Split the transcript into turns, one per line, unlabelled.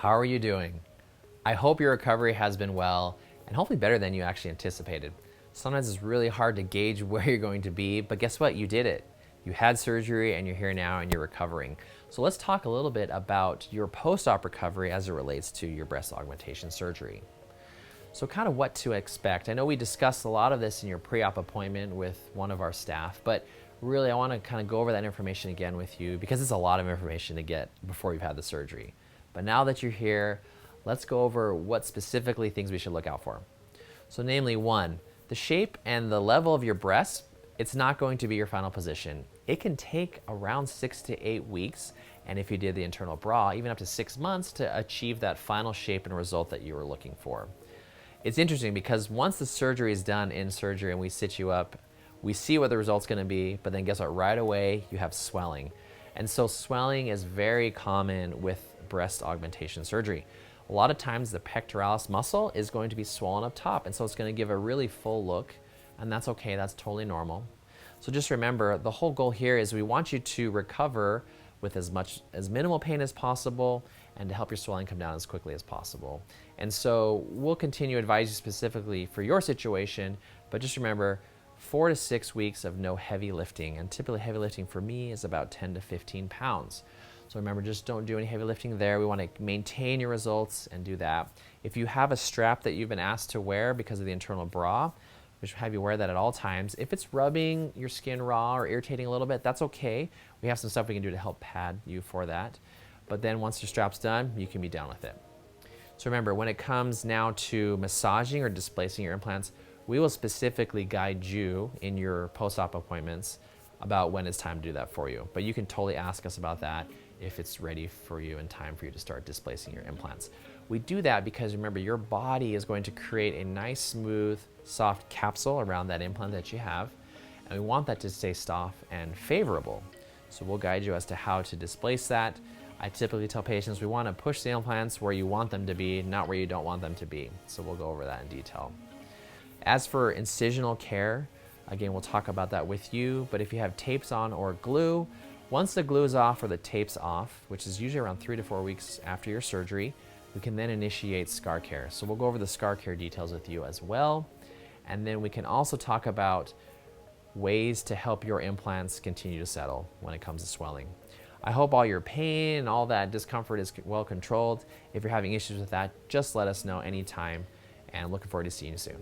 How are you doing? I hope your recovery has been well and hopefully better than you actually anticipated. Sometimes it's really hard to gauge where you're going to be, but guess what? You did it. You had surgery and you're here now and you're recovering. So let's talk a little bit about your post-op recovery as it relates to your breast augmentation surgery. So kind of what to expect. I know we discussed a lot of this in your pre-op appointment with one of our staff, but really I want to kind of go over that information again with you because it's a lot of information to get before you've had the surgery. But now that you're here, let's go over what specifically things we should look out for. So namely, one, the shape and the level of your breast, it's not going to be your final position. It can take around 6 to 8 weeks, and if you did the internal bra, even up to 6 months to achieve that final shape and result that you were looking for. It's interesting because once the surgery is done in surgery and we sit you up, we see what the result's gonna be, but then guess what? Right away, you have swelling. And so swelling is very common with breast augmentation surgery. A lot of times the pectoralis muscle is going to be swollen up top, and so it's going to give a really full look, and that's okay, that's totally normal. So just remember, the whole goal here is we want you to recover with as minimal pain as possible and to help your swelling come down as quickly as possible. And so we'll continue to advise you specifically for your situation, but just remember, 4 to 6 weeks of no heavy lifting, and typically heavy lifting for me is about 10 to 15 pounds. So remember, just don't do any heavy lifting there. We want to maintain your results and do that. If you have a strap that you've been asked to wear because of the internal bra, we should have you wear that at all times. If it's rubbing your skin raw or irritating a little bit, that's okay. We have some stuff we can do to help pad you for that. But then once your strap's done, you can be done with it. So remember, when it comes now to massaging or displacing your implants, we will specifically guide you in your post-op appointments about when it's time to do that for you. But you can totally ask us about that if it's ready for you and time for you to start displacing your implants. We do that because remember, your body is going to create a nice, smooth, soft capsule around that implant that you have, and we want that to stay soft and favorable. So we'll guide you as to how to displace that. I typically tell patients we want to push the implants where you want them to be, not where you don't want them to be. So we'll go over that in detail. As for incisional care, again, we'll talk about that with you, but if you have tapes on or glue, once the glue is off or the tape's off, which is usually around 3 to 4 weeks after your surgery, we can then initiate scar care. So we'll go over the scar care details with you as well. And then we can also talk about ways to help your implants continue to settle when it comes to swelling. I hope all your pain and all that discomfort is well controlled. If you're having issues with that, just let us know anytime, and looking forward to seeing you soon.